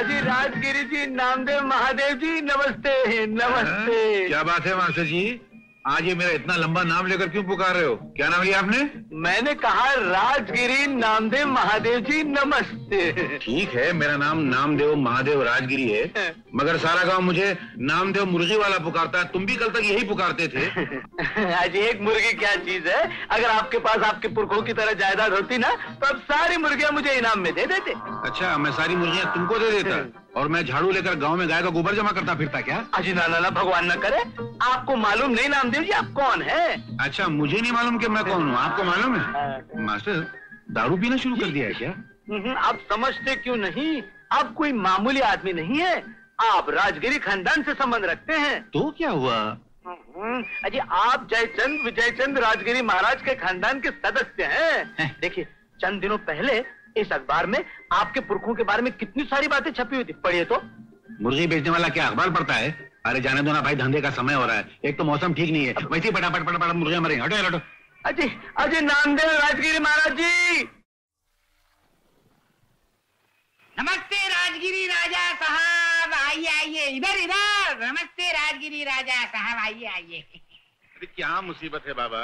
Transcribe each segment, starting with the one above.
अजी राजगिरी जी, नामदेव महादेव जी, नमस्ते नमस्ते। क्या बात है मास्टर जी, आज ये मेरा इतना लंबा नाम लेकर क्यों पुकार रहे हो? क्या नाम लिया आपने? मैंने कहा राजगिरी नामदेव महादेव जी, नमस्ते। ठीक है, मेरा नाम नामदेव महादेव राजगिरी है, मगर सारा गांव मुझे नामदेव मुर्गी वाला पुकारता है। तुम भी कल तक यही पुकारते थे। आज एक मुर्गी क्या चीज है, अगर आपके पास आपके पुरखों की तरह जायदाद होती ना तो अब सारी मुर्गियां मुझे इनाम में दे देते। अच्छा, मैं सारी मुर्गियां तुमको दे देता और मैं झाड़ू लेकर गांव में गाय का गोबर जमा करता फिरता क्या? अजी ना ना, भगवान न करे। आपको मालूम नहीं नामदेव जी आप कौन है? अच्छा, मुझे नहीं मालूम कि मैं कौन हूँ, आपको मालूम है? मास्टर, दारू पीना शुरू कर दिया है क्या? आप समझते क्यों नहीं? आप कोई मामूली आदमी नहीं है, आप राजगिरी खानदान से संबंध रखते हैं। तो क्या हुआ? अजी आप जयचंद विजयचंद राजगिरी महाराज के खानदान के सदस्य हैं। देखिए, चंद दिनों पहले इस अखबार में आपके पुरखों के बारे में कितनी सारी बातें छपी हुई थी, पढ़िए तो। मुर्गी बेचने वाला क्या अखबार पढ़ता है? अरे जाने दो ना भाई, धंधे का समय हो रहा है, एक तो मौसम ठीक नहीं है, वैसे ही फटाफट फटाफट मुर्गियां मरेंगे। हटो हटो। अजी अजी नामदेव राजगिरी महाराज जी। नमस्ते राजगिरी राजा साहब, आइए आइए, इधर इधर। नमस्ते राजगिरी राजा साहब, आइए आइए। अरे क्या मुसीबत है बाबा,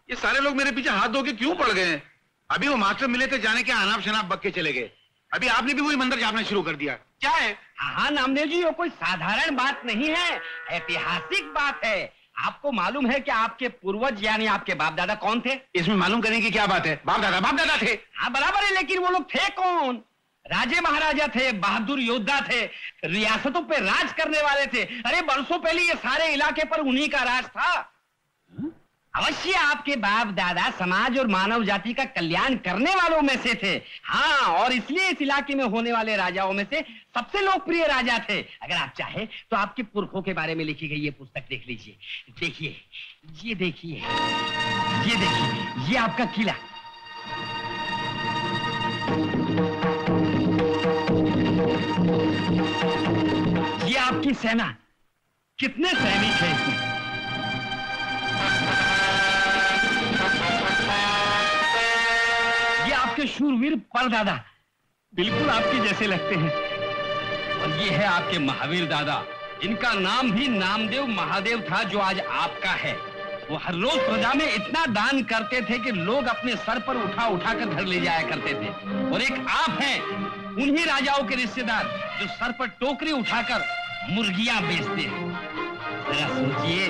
ये सारे लोग मेरे पीछे हाथ धो के क्यों पड़ गए? अभी वो मास्टर मिले थे, जाने के अनाप शनाप बक के चले गए। अभी आपने भी वही मंदिर जापना शुरू कर दिया, क्या है? हाँ नामदेव जी, ये कोई साधारण बात नहीं है, ऐतिहासिक बात है। आपको मालूम है कि आपके पूर्वज यानी आपके बाप दादा कौन थे? इसमें मालूम करने की क्या बात है? बाप दादा थे। हाँ बराबर है, लेकिन वो लोग थे कौन? राजे महाराजा थे, बहादुर योद्धा थे, रियासतों पे राज करने वाले थे। अरे बरसों पहले ये सारे इलाके पर उन्हीं का राज था। अवश्य आपके बाप दादा समाज और मानव जाति का कल्याण करने वालों में से थे। हाँ, और इसलिए इस इलाके में होने वाले राजाओं में से सबसे लोकप्रिय राजा थे। अगर आप चाहे तो आपके पुरखों के बारे में लिखी गई ये पुस्तक देख लीजिए। देखिए, ये देखिए, ये देखिए, ये आपका किला। ये आपकी सेना, कितने सैनिक हैं इसमें। आपके शूरवीर परदादा बिल्कुल आपके जैसे लगते हैं। और ये है आपके महावीर दादा, इनका नाम भी नामदेव महादेव था, जो आज आपका है। वो हर रोज प्रजा में इतना दान करते थे कि लोग अपने सर पर उठा उठा कर घर ले जाया करते थे। और एक आप हैं, उन्हीं राजाओं के रिश्तेदार जो सर पर टोकरी उठाकर मुर्गियां बेचते हैं। जरा सोचिए,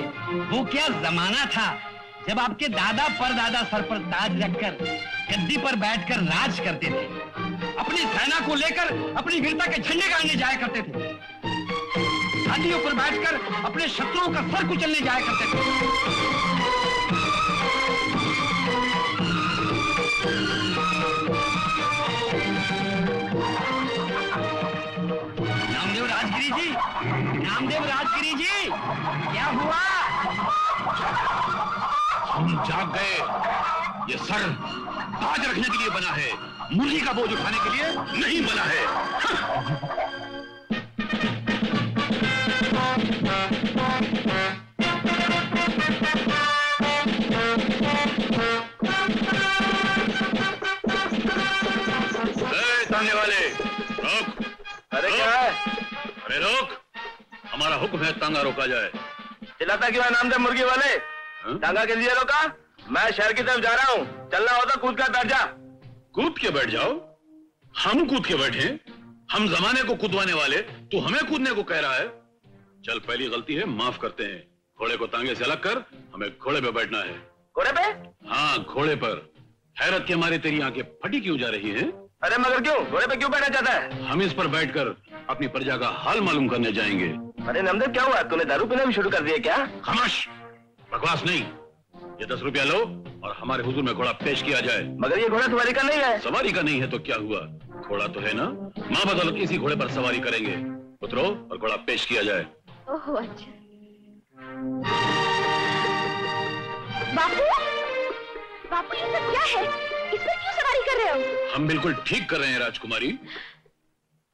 वो क्या जमाना था जब आपके दादा परदादा सर पर ताज रखकर गद्दी पर बैठकर राज करते थे, अपनी सेना को लेकर अपनी वीरता के झंडे गाड़ने जाया करते थे, हाथियों पर बैठकर अपने शत्रुओं का सर कुचलने जाया करते थे। नामदेव राजगिरी जी, नामदेव राजगिरी जी, क्या हुआ? हम जाग गए। ये सर ताज रखने के लिए बना है, मुर्गी का बोझ उठाने के लिए नहीं बना है। सामने वाले रोक। अरे क्या है? अरे रोक, हमारा हुक्म है, तांगा रोका जाए। चिल्लाता क्यों है नामदेव मुर्गी वाले? तांगा के लिए रोका? मैं शहर की तरफ जा रहा हूँ, चलना होता कूद कर बैठ जा। कूद के बैठ जाओ? हम कूद के बैठे? हम जमाने को कूदवाने वाले, तू हमें कूदने को कह रहा है? चल, पहली गलती है, माफ करते हैं। घोड़े को तांगे से अलग कर, हमें घोड़े पे बैठना है। घोड़े पे? हाँ, घोड़े पर। हैरत के मारे तेरी आंखें फटी क्यों जा रही हैं? अरे मगर क्यों? घोड़े पे क्यों बैठा जाता है? हम इस पर बैठकर अपनी प्रजा का हाल मालूम करने जाएंगे। अरे नामदेव, क्या हुआ? तूने दारू पीना भी शुरू कर दिया क्या? खामोश, बकवास नहीं। ये 10 रुपया लो और हमारे हुजूर में घोड़ा पेश किया जाए। मगर ये घोड़ा तुम्हारी का नहीं है। सवारी का नहीं है तो क्या हुआ? घोड़ा तो है ना, माँ बदौलत इसी घोड़े पर सवारी करेंगे। उतरो और घोड़ा पेश किया जाए। ओह अच्छा। बापू, बापू ये सब क्या है? इस पर क्यों सवारी कर रहे हो? हम बिल्कुल ठीक कर रहे हैं राजकुमारी।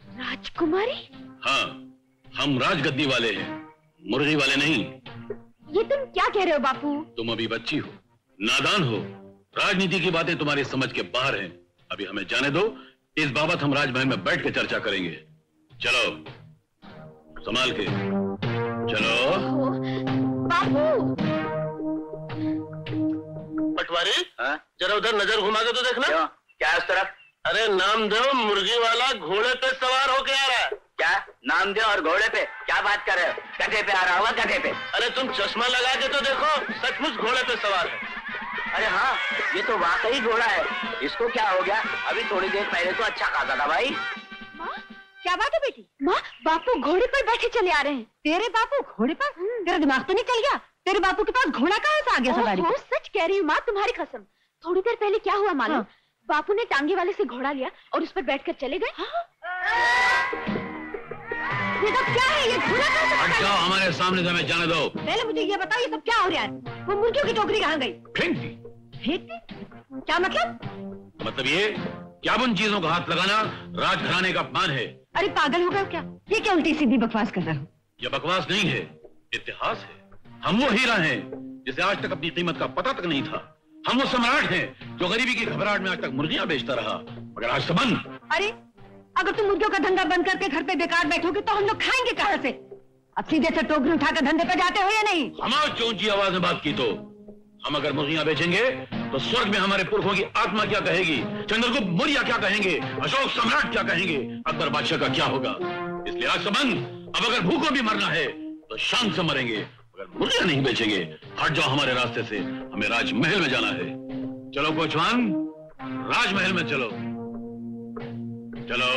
राजकुमारी? हाँ, हम राजगद्दी वाले हैं, मुर्गी वाले नहीं। ये तुम क्या कह रहे हो बापू? तुम अभी बच्ची हो, नादान हो, राजनीति की बातें तुम्हारी समझ के बाहर हैं। अभी हमें जाने दो, इस बाबत हम राजमहल में बैठ के चर्चा करेंगे। चलो संभाल के चलो। बापू पटवारी जरा उधर नजर घुमा के तो देखना। क्या इस तरफ? अरे नामदेव मुर्गी वाला घोड़े पे सवार होके आ रहा है। क्या नामदेव और घोड़े पे? क्या बात कर रहे हो? गधे पे आ रहा होगा, गधे पे। अरे तुम चश्मा लगा के तो देखो, सचमुच घोड़े पे सवार है। अरे हाँ, ये तो वाकई घोड़ा है। इसको क्या हो गया? अभी थोड़ी देर पहले तो अच्छा खाता था भाई। माँ क्या बात है बेटी? माँ बापू घोड़े पर बैठे चले आ रहे हैं। तेरे बापू घोड़े पर? तेरा दिमाग तो निकल गया? तेरे बापू के पास घोड़ा कहाँ से आ गया सवारी? सच कह रही हूँ माँ, तुम्हारी कसम। थोड़ी देर पहले क्या हुआ मालूम? बापू ने टांगे वाले से घोड़ा लिया और उस पर बैठकर चले गए। ये सब क्या है? ये घोड़ा कहाँ से? हट जाओ हमारे सामने से, हमें जाने दो। पहले मुझे ये बताओ, ये सब क्या हो रहा है? वो मुर्गियों की टोकरी कहाँ गई? फेंक दी। फेंक दी? क्या मतलब? मतलब ये क्या उन चीजों का हाथ लगाना राजघराने का अपमान है। अरे पागल हो गए क्या? ये क्या उल्टी सीधी बकवास कर रहे हो? ये बकवास नहीं है, इतिहास है। हम वो हीरा हैं जिसे आज तक अपनी कीमत का पता तक नहीं था। हम वो सम्राट हैं जो गरीबी की घबराहट में आज तक मुर्गियां बेचता रहा, मगर आज से बंद। अरे अगर तुम मुर्गियों का धंधा बंद करके घर पे बेकार बैठोगे तो हम लोग खाएंगे कहाँ से? अब सीधे से टोकरी उठाकर धंधे पे जाते हो या नहीं? हमारी ऊंची आवाज में बात की तो हम अगर मुर्गियां बेचेंगे तो स्वर्ग में हमारे पुरखों की आत्मा क्या कहेगी, चंद्रगुप्त मौर्य क्या कहेंगे, अशोक सम्राट क्या कहेंगे, अकबर बादशाह का क्या होगा। इसलिए आज से बंद। अब अगर भूखों भी मरना है तो शान से मरेंगे, अगर मुर्गियां नहीं बेचेंगे। हट जाओ हमारे रास्ते से, हमें राजमहल में जाना है। चलो कोचवान, राजमहल में चलो। चलो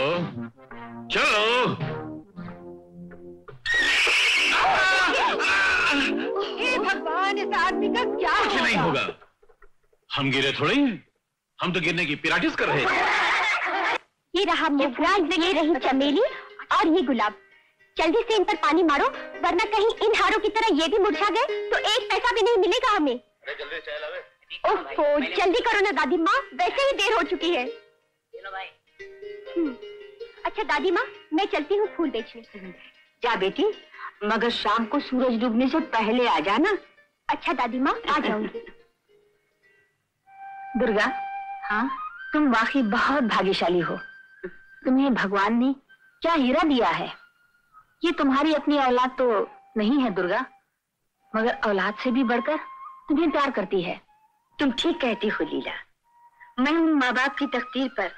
चलो। हे भगवान, इस आदमी का क्या कुछ नहीं होगा। हम गिरे थोड़े हैं, हम तो गिरने की प्रैक्टिस कर रहे हैं। ये रहा मोगरा, ये रही चमेली और ये गुलाब। जल्दी से इन पर पानी मारो, वरना कहीं इन हारों की तरह ये भी मुरझा गए तो एक पैसा भी नहीं मिलेगा हमें। ओहो, जल्दी करो ना दादी माँ, वैसे ही देर हो चुकी है। अच्छा दादी माँ, मैं चलती हूँ फूल बेचने। जा बेटी, मगर शाम को सूरज डूबने से पहले आ जाना। अच्छा दादी माँ, आ जाऊंगी। दुर्गा, हाँ तुम वाकई बहुत भाग्यशाली हो। तुम्हें भगवान ने क्या हीरा दिया है। ये तुम्हारी अपनी औलाद तो नहीं है दुर्गा, मगर औलाद से भी बढ़कर तुम्हें प्यार करती है। तुम ठीक कहती हो लीला। मैं उन माँ बाप की तकदीर पर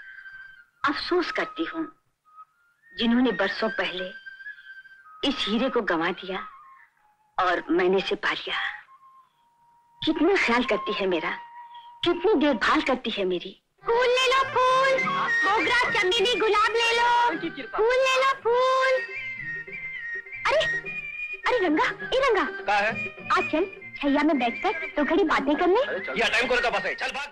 अफसोस करती हूँ जिन्होंने बरसों पहले इस हीरे को गंवा दिया और मैंने इसे पा लिया। कितना ख्याल करती है मेरा, कितनी देखभाल करती है मेरी। फूल ले लो, फूल, मोगरा, चमेली, गुलाब ले लो। फूल ले लो, फूल। अरे अरे रंगा, ए रंगा, क्या है? आज चल छैया में बैठकर तो घड़ी बातें करने। यह टाइम कौन का पास है? चल भाग।